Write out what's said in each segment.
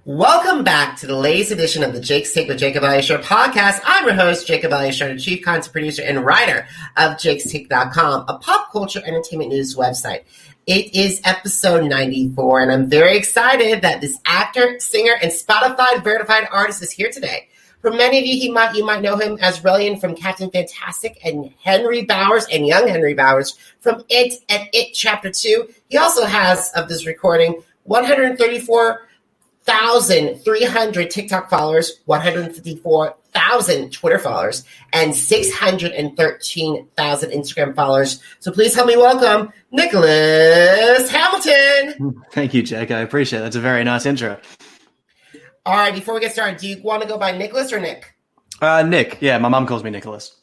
Welcome back to the latest edition of the Jake's Take with Jacob Elyachar Podcast. I'm your host, Jacob Elyachar, the chief content producer and writer of jakestake.com, a pop culture entertainment news website. It is episode 94, and I'm very excited that this actor, singer, and Spotify verified artist is here today. For many of you, you might know him as Rellian from Captain Fantastic and Henry Bowers and young Henry Bowers from It and It Chapter 2. He also has, of this recording, 134,300 TikTok followers, 154,000 Twitter followers, and 613,000 Instagram followers. So please help me welcome Nicholas Hamilton. Thank you, Jake. I appreciate it. That's a very nice intro. All right, before we get started, do you want to go by Nicholas or Nick? Nick. Yeah, my mom calls me Nicholas.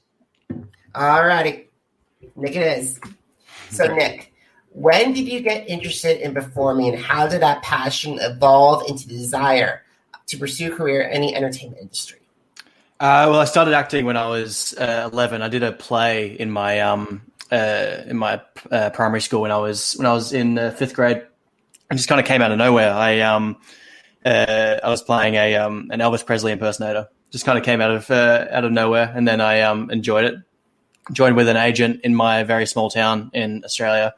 All righty. Nick it is. So, Nick, when did you get interested in performing, and how did that passion evolve into the desire to pursue a career in the entertainment industry? Well, I started acting when I was 11. I did a play in my primary school when I was in fifth grade. It just kind of came out of nowhere. I was playing an Elvis Presley impersonator. Just kind of came out of nowhere, and then I enjoyed it. Joined with an agent in my very small town in Australia,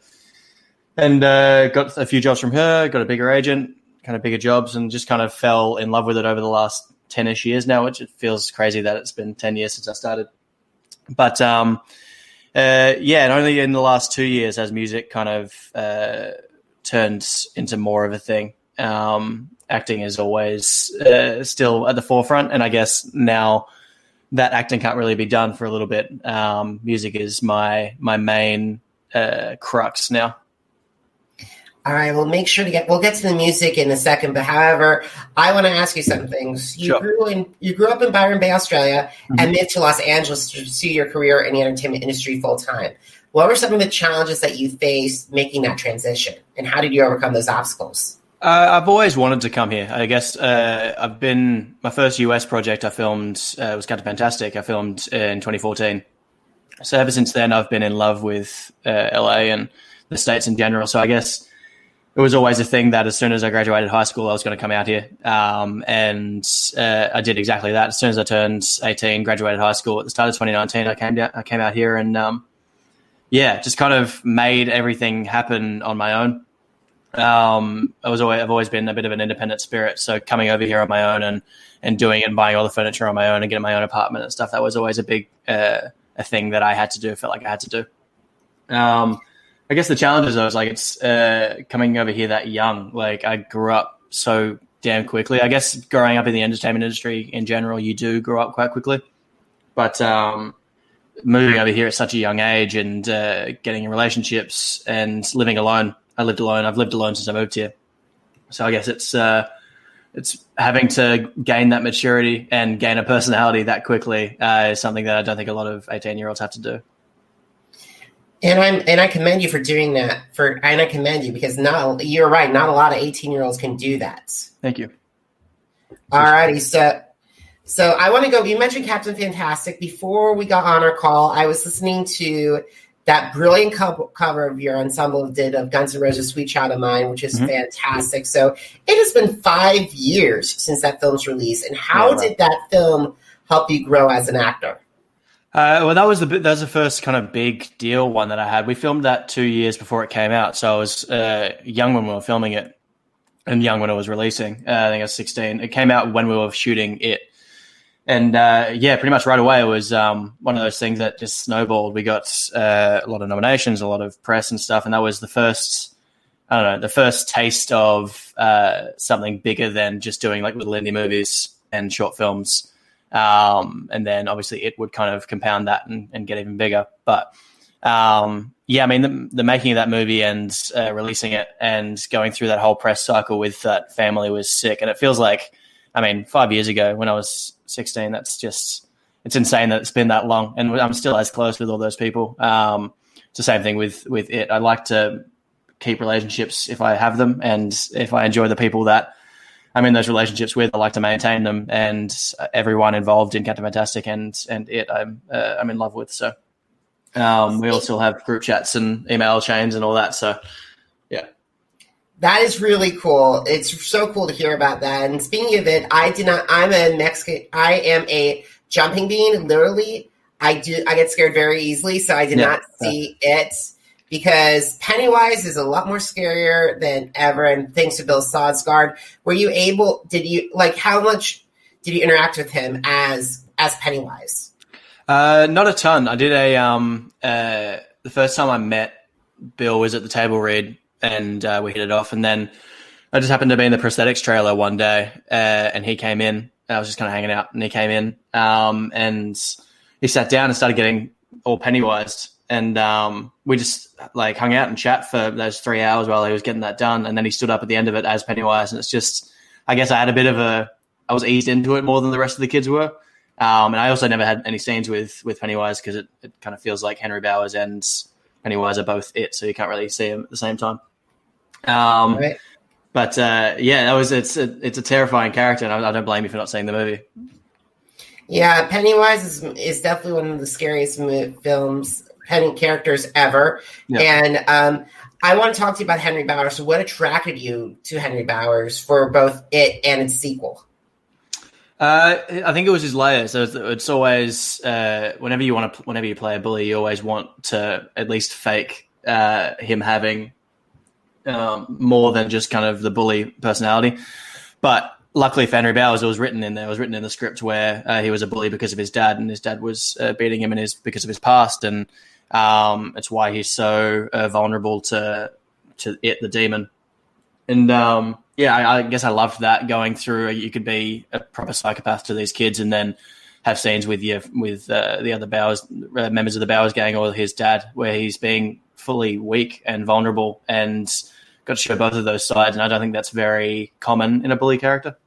and got a few jobs from her. Got a bigger agent, kind of bigger jobs, and just kind of fell in love with it over the last 10-ish years now, which it feels crazy that it's been 10 years since I started. But and only in the last 2 years has music kind of turned into more of a thing. Acting is always still at the forefront, and I guess now that acting can't really be done for a little bit. Music is my main crux now. All right, we'll make sure we'll get to the music in a second, but however, I want to ask you some things. You grew up in Bryon Bay, Australia, and moved to Los Angeles to pursue your career in the entertainment industry full time. What were some of the challenges that you faced making that transition, and how did you overcome those obstacles? I've always wanted to come here. I guess my first US project I filmed was Captain Fantastic. I filmed in 2014. So ever since then, I've been in love with LA and the States in general. So I guess it was always a thing that as soon as I graduated high school, I was going to come out here. And I did exactly that. As soon as I turned 18, graduated high school at the start of 2019, I came out here and just kind of made everything happen on my own. I've always been a bit of an independent spirit. So coming over here on my own and doing it and buying all the furniture on my own and getting my own apartment and stuff, that was always a big a thing that I had to do, felt like I had to do. I guess the challenges, I was like, it's coming over here that young. Like I grew up so damn quickly. I guess growing up in the entertainment industry in general, you do grow up quite quickly. But moving over here at such a young age and getting in relationships and living alone. I lived alone. I've lived alone since I moved here. So I guess it's having to gain that maturity and gain a personality that quickly is something that I don't think a lot of 18-year-olds have to do. And I commend you for doing that. And I commend you because you're right. Not a lot of 18-year-olds can do that. Thank you. All righty. So I want to go. You mentioned Captain Fantastic. Before we got on our call, I was listening to that brilliant cover of your ensemble did of Guns N' Roses' Sweet Child of Mine, which is fantastic. So it has been 5 years since that film's release. And how did that film help you grow as an actor? Well, that was the first kind of big deal one that I had. We filmed that 2 years before it came out. So I was young when we were filming it and young when it was releasing. I think I was 16. It came out when we were shooting it. And pretty much right away, it was one of those things that just snowballed. We got a lot of nominations, a lot of press and stuff. And that was the first taste of something bigger than just doing like little indie movies and short films. And then obviously it would kind of compound that and get even bigger. But the making of that movie and releasing it and going through that whole press cycle with that family was sick. And it feels like, 5 years ago when I was 16, it's insane that it's been that long. And I'm still as close with all those people. It's the same thing with it. I like to keep relationships if I have them. And if I enjoy the people that I'm in those relationships with, I like to maintain them. And everyone involved in Captain Fantastic and it, I'm in love with. So we all still have group chats and email chains and all that. So, yeah. That is really cool. It's so cool to hear about that. And speaking of it, I'm a Mexican. I am a jumping bean. Literally, I get scared very easily. So I did not see it because Pennywise is a lot more scarier than ever. And thanks to Bill Skarsgård, how much did you interact with him as Pennywise? Not a ton. I did the first time I met Bill was at the table read, and we hit it off. And then I just happened to be in the prosthetics trailer one day, and he came in. I was just kind of hanging out, and he came in, and he sat down and started getting all Pennywise. And we just like hung out and chat for those 3 hours while he was getting that done. And then he stood up at the end of it as Pennywise. And it's just, I guess I had I was eased into it more than the rest of the kids were. And I also never had any scenes with Pennywise because it kind of feels like Henry Bowers and Pennywise are both it, so you can't really see them at the same time. Right. But it's a terrifying character, and I don't blame you for not seeing the movie. Yeah, Pennywise is definitely one of the scariest characters ever. Yeah. And I want to talk to you about Henry Bowers. So what attracted you to Henry Bowers for both it and its sequel? I think it was his layers. So it's always whenever you play a bully, you always want to at least fake him having more than just kind of the bully personality. But luckily for Henry Bowers, it was written in there. It was written in the script where he was a bully because of his dad, and his dad was beating him because of his past, and it's why he's so vulnerable to it, the demon. And I guess I loved that, going through. You could be a proper psychopath to these kids, and then have scenes with the other Bowers members of the Bowers gang or his dad, where he's being fully weak and vulnerable, and got to show both of those sides. And I don't think that's very common in a bully character.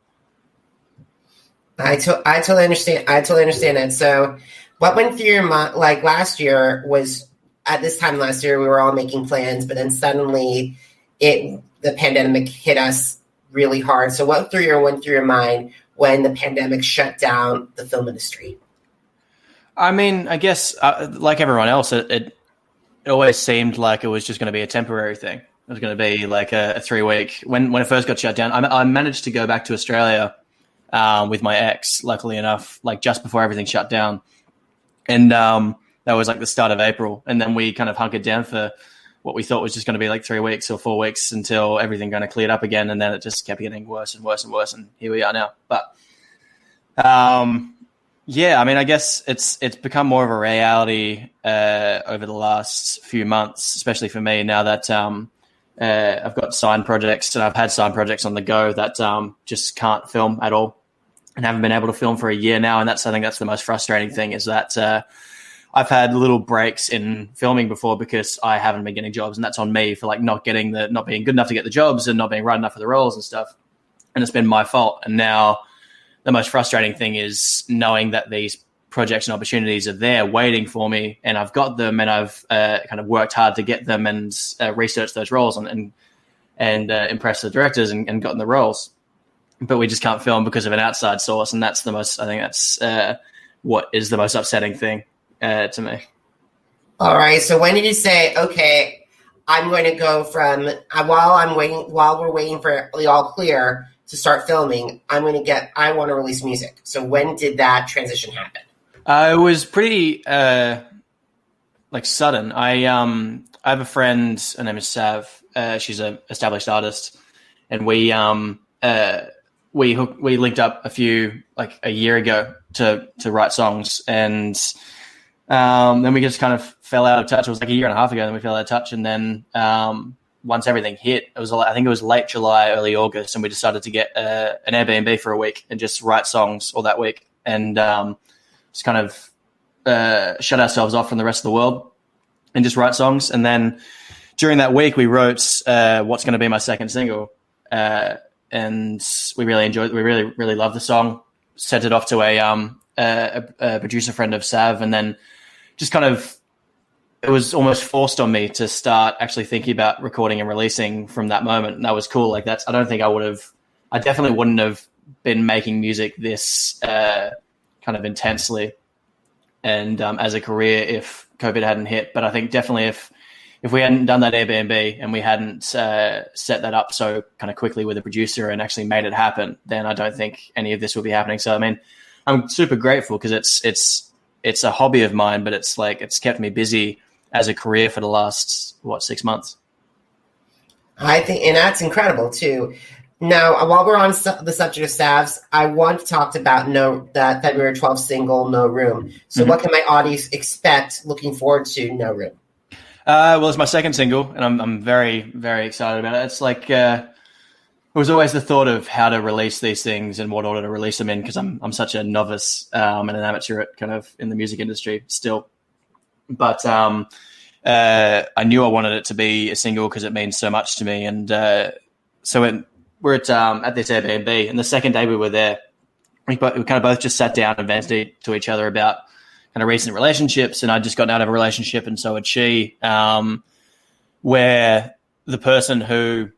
I totally understand that. So, what went through your mind? Like last year was at this time last year, we were all making plans, but then suddenly the pandemic hit us really hard. So what went through your mind when the pandemic shut down the film industry? I mean, I guess like everyone else, it always seemed like it was just going to be a temporary thing. It was going to be like a 3-week. When it first got shut down, I managed to go back to Australia with my ex, luckily enough, like just before everything shut down. And that was like the start of April. And then we kind of hunkered down for what we thought was just going to be like 3 weeks or 4 weeks until everything kind of cleared up again. And then it just kept getting worse and worse and worse. And here we are now. But I mean, I guess it's become more of a reality over the last few months, especially for me now that I've got signed projects, and I've had signed projects on the go that just can't film at all and haven't been able to film for a year now. And I think that's the most frustrating thing, is that I've had little breaks in filming before because I haven't been getting jobs, and that's on me for like not being good enough to get the jobs and not being right enough for the roles and stuff. And it's been my fault. And now the most frustrating thing is knowing that these projects and opportunities are there waiting for me, and I've got them, and I've kind of worked hard to get them and researched those roles and impressed the directors and gotten the roles. But we just can't film because of an outside source. And that's what is the most upsetting thing to me. All right. So when did you say, okay, I'm going to go from while we're waiting for the all clear to start filming, I want to release music. So when did that transition happen? It was pretty sudden. I have a friend. Her name is Sav. She's an established artist, and we linked up a year ago to write songs, and then we just kind of fell out of touch. It was like a year and a half ago, then we fell out of touch. And then once everything hit, I think it was late July, early August, and we decided to get an Airbnb for a week and just write songs all that week, and just kind of shut ourselves off from the rest of the world and just write songs. And then during that week, we wrote what's going to be my second single, and we really enjoyed it. We really, really loved the song. Sent it off to a producer friend of Sav, and then just kind of, it was almost forced on me to start actually thinking about recording and releasing from that moment. And that was cool. I definitely wouldn't have been making music this kind of intensely and as a career if COVID hadn't hit. But I think definitely if we hadn't done that Airbnb and we hadn't set that up so kind of quickly with a producer and actually made it happen, then I don't think any of this would be happening. So I mean, I'm super grateful because it's a hobby of mine, but it's kept me busy as a career for the last 6 months. I think, and that's incredible too. Now, while we're on the subject of staffs, I want to talk about that February 12th single, No Room. So what can my audience expect looking forward to No Room? Well, it's my second single, and I'm very, very excited about it. It's like it was always the thought of how to release these things and what order to release them in, because I'm such a novice and an amateur at kind of in the music industry still. But I knew I wanted it to be a single because it means so much to me. And so we're at this Airbnb, and the second day we were there, we kind of both just sat down and vented to each other about kind of recent relationships. And I'd just gotten out of a relationship, and so had she, where the person who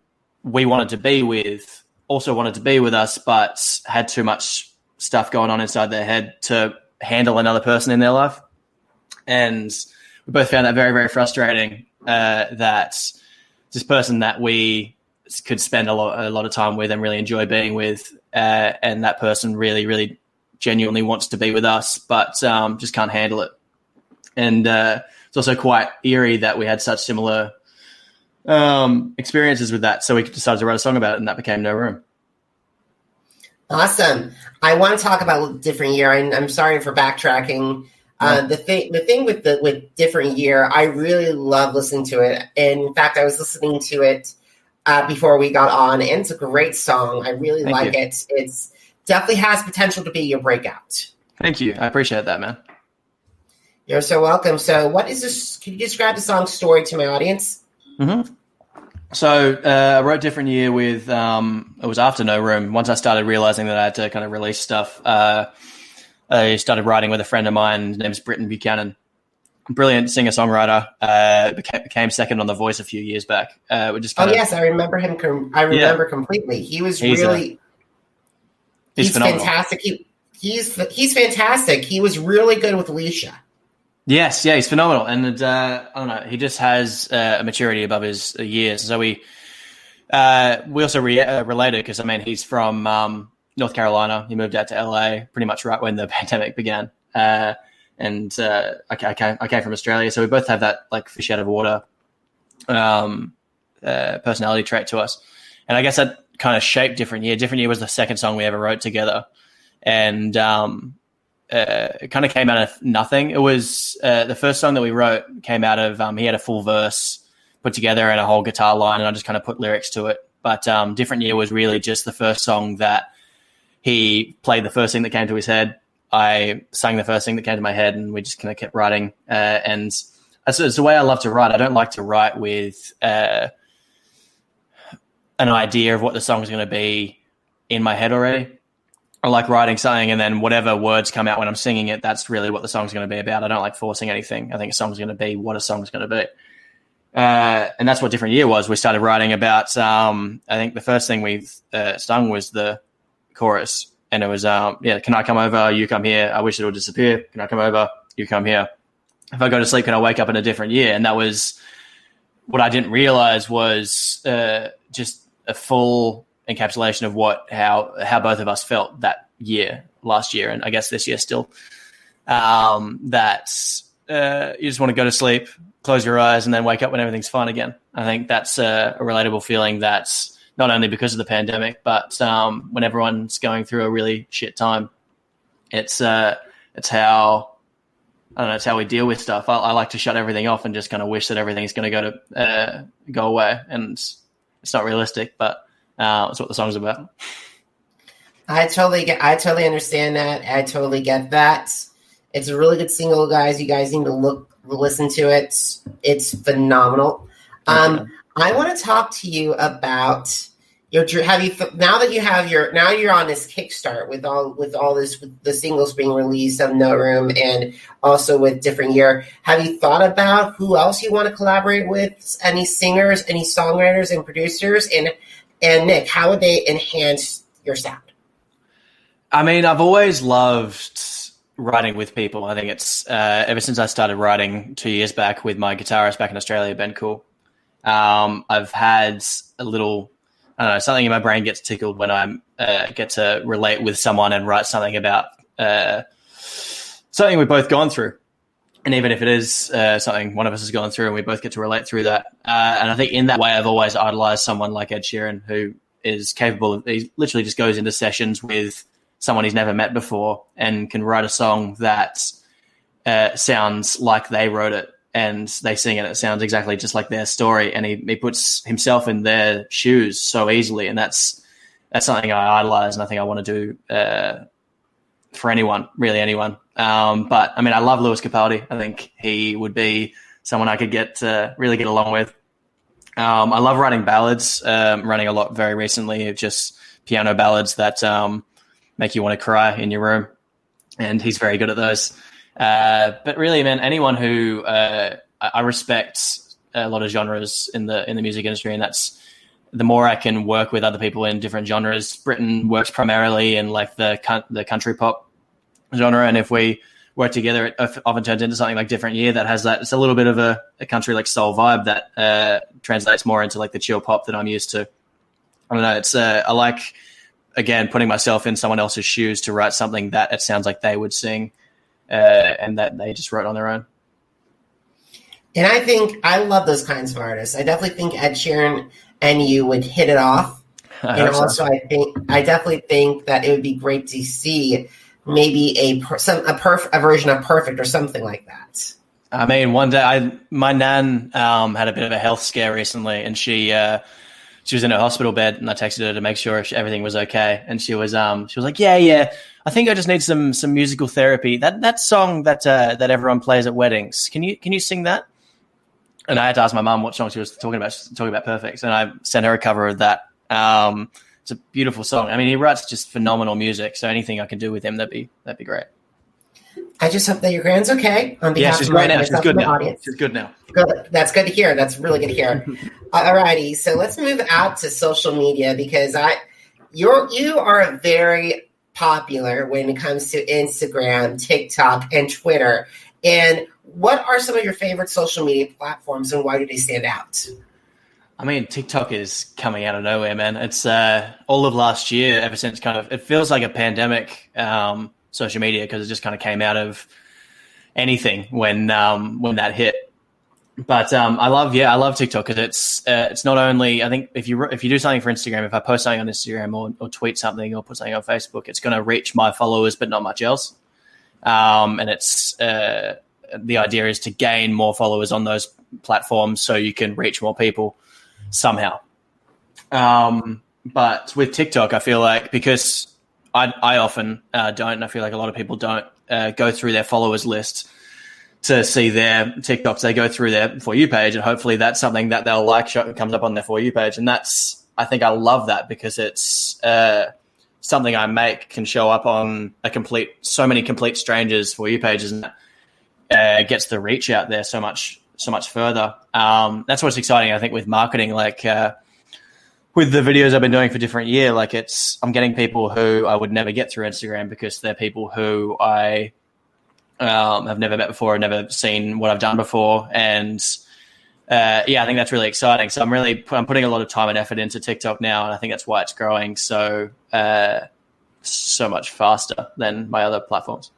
we wanted to be with also wanted to be with us, but had too much stuff going on inside their head to handle another person in their life. And we both found that very, very frustrating, that this person that we could spend a lot of time with and really enjoy being with, and that person really, really genuinely wants to be with us, but just can't handle it. And it's also quite eerie that we had such similar experiences with that. So we decided to write a song about it, and that became No Room. Awesome. I want to talk about Different Year. I'm sorry for backtracking. The thing with Different Year, I really love listening to it. And in fact, I was listening to it before we got on, and it's a great song. I really like it. It's definitely has potential to be your breakout. Thank you. I appreciate that, man. You're so welcome. So what is this? Can you describe the song's story to my audience? Mm-hmm. So I wrote Different Year with, it was after No Room. Once I started realizing that I had to kind of release stuff, I started writing with a friend of mine. His name's Britton Buchanan. Brilliant singer-songwriter. Became second on The Voice a few years back. Yes, I remember him. I remember completely. He's phenomenal. Fantastic. He's fantastic. He was really good with Alicia. Yes, yeah, he's phenomenal, and I don't know, he just has a maturity above his years. So we also related because I mean he's from North Carolina. He moved out to LA pretty much right when the pandemic began. And I came from Australia, so we both have that like fish out of water personality trait to us. And I guess that kind of shaped Different Year. Different Year was the second song we ever wrote together, and it kind of came out of nothing. It was the first song that we wrote came out of he had a full verse put together and a whole guitar line, and I just kind of put lyrics to it. But Different Year was really just the first song that he played the first thing that came to his head. I sang the first thing that came to my head, and we just kind of kept writing. And it's the way I love to write. I don't like to write with an idea of what the song is going to be in my head already. I like writing something, and then whatever words come out when I'm singing it, that's really what the song's going to be about. I don't like forcing anything. I think a song's going to be what a song's going to be. And that's what Different Year was. We started writing about, I think the first thing we sung was the chorus. And it was, can I come over? You come here. I wish it would disappear. Can I come over? You come here. If I go to sleep, can I wake up in a different year? And that was what I didn't realize was just a full encapsulation of how both of us felt that year, last year, and I guess this year still. That you just want to go to sleep, close your eyes, and then wake up when everything's fine again. I think that's a relatable feeling that's not only because of the pandemic, but when everyone's going through a really shit time. It's how we deal with stuff. I like to shut everything off and just kind of wish that everything's going to go away, and it's not realistic, but that's what the song's about. I totally understand that. I totally get that. It's a really good single, guys. You guys need to listen to it. It's phenomenal. I want to talk to you about now you're on this kickstart with all this, with the singles being released of No Room and also with Different Year. Have you thought about who else you want to collaborate with? Any singers, any songwriters and producers? And Nick, how would they enhance your sound? I mean, I've always loved writing with people. I think it's ever since I started writing 2 years back with my guitarist back in Australia, Ben Cool. I've had a little, I don't know, something in my brain gets tickled when I get to relate with someone and write something about something we've both gone through. And even if it is something one of us has gone through and we both get to relate through that. And I think in that way, I've always idolized someone like Ed Sheeran, who is capable of, he literally just goes into sessions with someone he's never met before and can write a song that sounds like they wrote it, and they sing it. It sounds exactly just like their story. And he puts himself in their shoes so easily. And that's something I idolize. And I think I want to do for anyone, really anyone. But I mean, I love Lewis Capaldi. I think he would be someone I could really get along with. I love writing ballads, running a lot very recently of just piano ballads that make you want to cry in your room. And he's very good at those. But really, man, anyone who I respect a lot of genres in the music industry, and that's the more I can work with other people in different genres. Britton works primarily in like the country pop genre, and if we work together, it often turns into something like Different Year that has that. It's a little bit of a country like soul vibe that translates more into like the chill pop that I'm used to. I don't know. It's I like, again, putting myself in someone else's shoes to write something that it sounds like they would sing, and that they just wrote on their own. And I think I love those kinds of artists. I definitely think Ed Sheeran and you would hit it off. And also, I definitely think that it would be great to see maybe a version of Perfect or something like that. I mean, one day my nan had a bit of a health scare recently, and she was in her hospital bed, and I texted her to make sure everything was okay. And she was like, yeah, I think I just need some musical therapy. That song that everyone plays at weddings. Can you sing that? And I had to ask my mum what song she was talking about. She was talking about Perfect, and I sent her a cover of that. It's a beautiful song. I mean, he writes just phenomenal music. So anything I can do with him, that'd be great. I just hope that your grand's okay. On behalf she's of great now. She's good now. Audience. She's good now. Good. That's good to hear. That's really good to hear. All righty. So let's move out to social media, because you are very popular when it comes to Instagram, TikTok, and Twitter. And what are some of your favorite social media platforms, and why do they stand out? I mean, TikTok is coming out of nowhere, man. It's all of last year, ever since it feels like a pandemic, social media, because it just kind of came out of anything when that hit. But I love TikTok, because it's not only, I think if you do something for Instagram, if I post something on Instagram or tweet something or put something on Facebook, it's going to reach my followers, but not much else. And it's the idea is to gain more followers on those platforms so you can reach more people somehow. But with TikTok, I feel like, because I often don't, and I feel like a lot of people don't go through their followers list to see their TikToks. They go through their For You page, and hopefully that's something that they'll like comes up on their For You page. And I think I love that, because it's something I make can show up on so many complete strangers' For You pages, and gets the reach out there so much further. That's what's exciting, I think, with marketing. Like with the videos I've been doing for Different Year, like I'm getting people who I would never get through Instagram, because they're people who I have never met before, never seen what I've done before. And I think that's really exciting. So I'm putting a lot of time and effort into TikTok now, and I think that's why it's growing so much faster than my other platforms.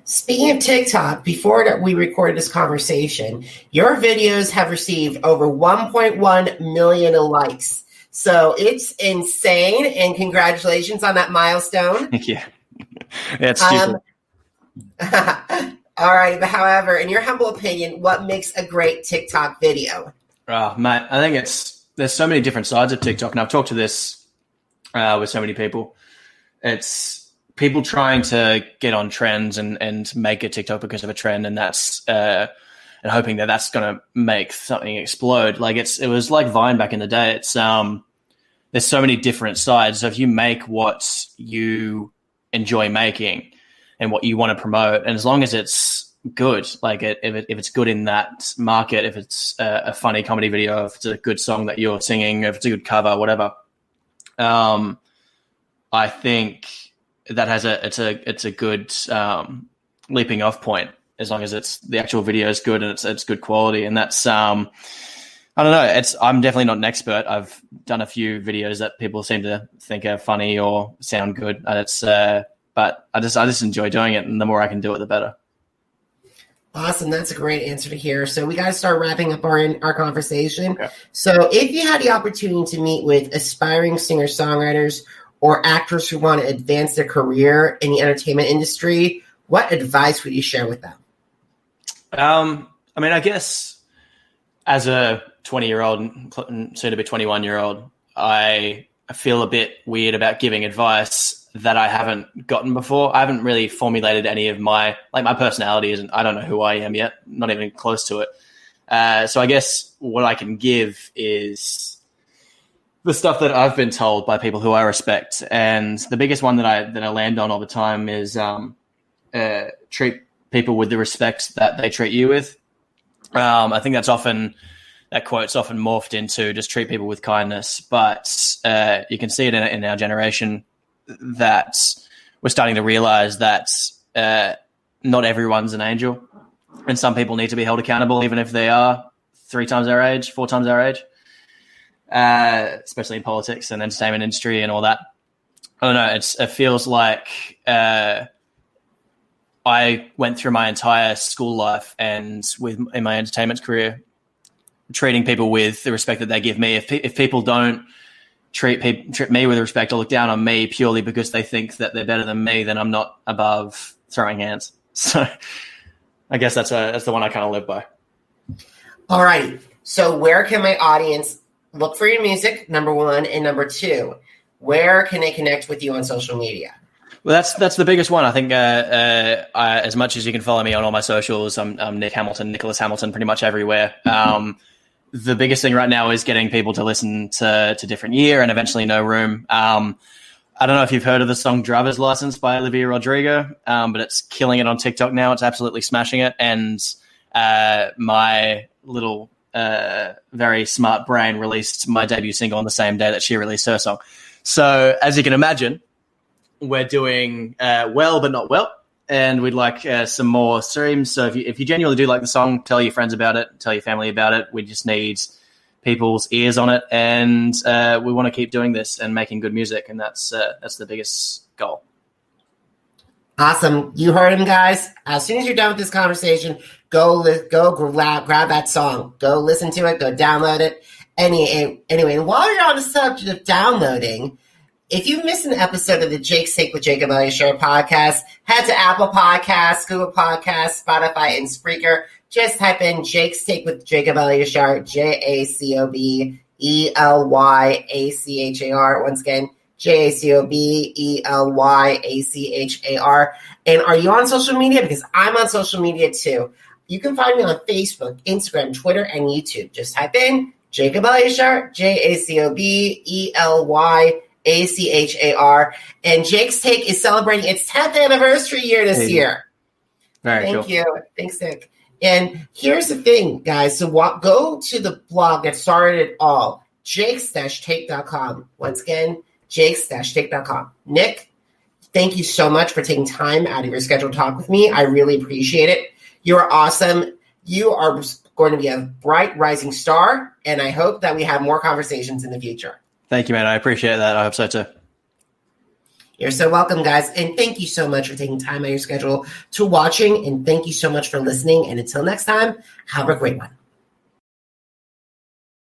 Speaking of TikTok, before we recorded this conversation, your videos have received over 1.1 million likes. So it's insane, and congratulations on that milestone. Thank you. It's stupid. All right, but however, in your humble opinion, what makes a great TikTok video? Oh, mate, I think there's so many different sides of TikTok, and I've talked to this with so many people. It's people trying to get on trends and make a TikTok because of a trend, and that's and hoping that that's going to make something explode. Like it was like Vine back in the day. It's there's so many different sides. So if you make what you enjoy making and what you want to promote, and as long as it's good, like if it's good in that market, if it's a funny comedy video, if it's a good song that you're singing, if it's a good cover, whatever, I think that has it's a good leaping off point, as long as the actual video is good and it's good quality. And that's I don't know. I'm definitely not an expert. I've done a few videos that people seem to think are funny or sound good. But I just enjoy doing it, and the more I can do it, the better. Awesome. That's a great answer to hear. So we got to start wrapping up our conversation. Okay. So if you had the opportunity to meet with aspiring singer-songwriters or actors who want to advance their career in the entertainment industry, what advice would you share with them? I mean, I guess as a 20-year-old, soon to be 21-year-old, I feel a bit weird about giving advice that I haven't gotten before. I haven't really formulated any of my personality isn't, I don't know who I am yet, not even close to it. So I guess what I can give is the stuff that I've been told by people who I respect. And the biggest one that I land on all the time is treat people with the respect that they treat you with. I think that quote's often morphed into just treat people with kindness. But you can see it in our generation that we're starting to realize that not everyone's an angel, and some people need to be held accountable, even if they are 3 times our age, 4 times our age, especially in politics and entertainment industry and all that. I don't know. It feels like I went through my entire school life and in my entertainment career, treating people with the respect that they give me. If people don't treat me with respect or look down on me purely because they think that they're better than me, then I'm not above throwing hands. So I guess that's the one I kind of live by. All right. So where can my audience look for your music, number one, and number two, where can they connect with you on social media? Well, that's the biggest one. I think as much as you can follow me on all my socials, I'm Nicholas Hamilton, pretty much everywhere. The biggest thing right now is getting people to listen to Different Year and eventually No Room. I don't know if you've heard of the song Driver's License by Olivia Rodrigo, but it's killing it on TikTok now. It's absolutely smashing it. And my little very smart brain released my debut single on the same day that she released her song. So as you can imagine, we're doing well but not well. And we'd like some more streams. So if you genuinely do like the song, tell your friends about it, tell your family about it. We just need people's ears on it, and we want to keep doing this and making good music, and that's the biggest goal. Awesome. You heard him, guys. As soon as you're done with this conversation, go grab that song. Go listen to it. Go download it. Anyway, while you're on the subject of downloading, if you missed an episode of the Jake's Take with Jacob Elyachar podcast, head to Apple Podcasts, Google Podcasts, Spotify, and Spreaker. Just type in Jake's Take with Jacob Elyachar, JACOBELYACHAR. Once again, JACOBELYACHAR. And are you on social media? Because I'm on social media too. You can find me on Facebook, Instagram, Twitter, and YouTube. Just type in Jacob Elyachar, JACOBELYACHAR. And Jake's Take is celebrating its 10th anniversary year this year. Very Thank cool. you. Thanks, Nick. And here's the thing, guys. So go to the blog that started it all, jakes-take.com. Once again, jakes-take.com. Nick, thank you so much for taking time out of your schedule to talk with me. I really appreciate it. You're awesome. You are going to be a bright rising star, and I hope that we have more conversations in the future. Thank you, man. I appreciate that. I hope so too. You're so welcome, guys. And thank you so much for taking time out of your schedule to watching. And thank you so much for listening. And until next time, have a great one.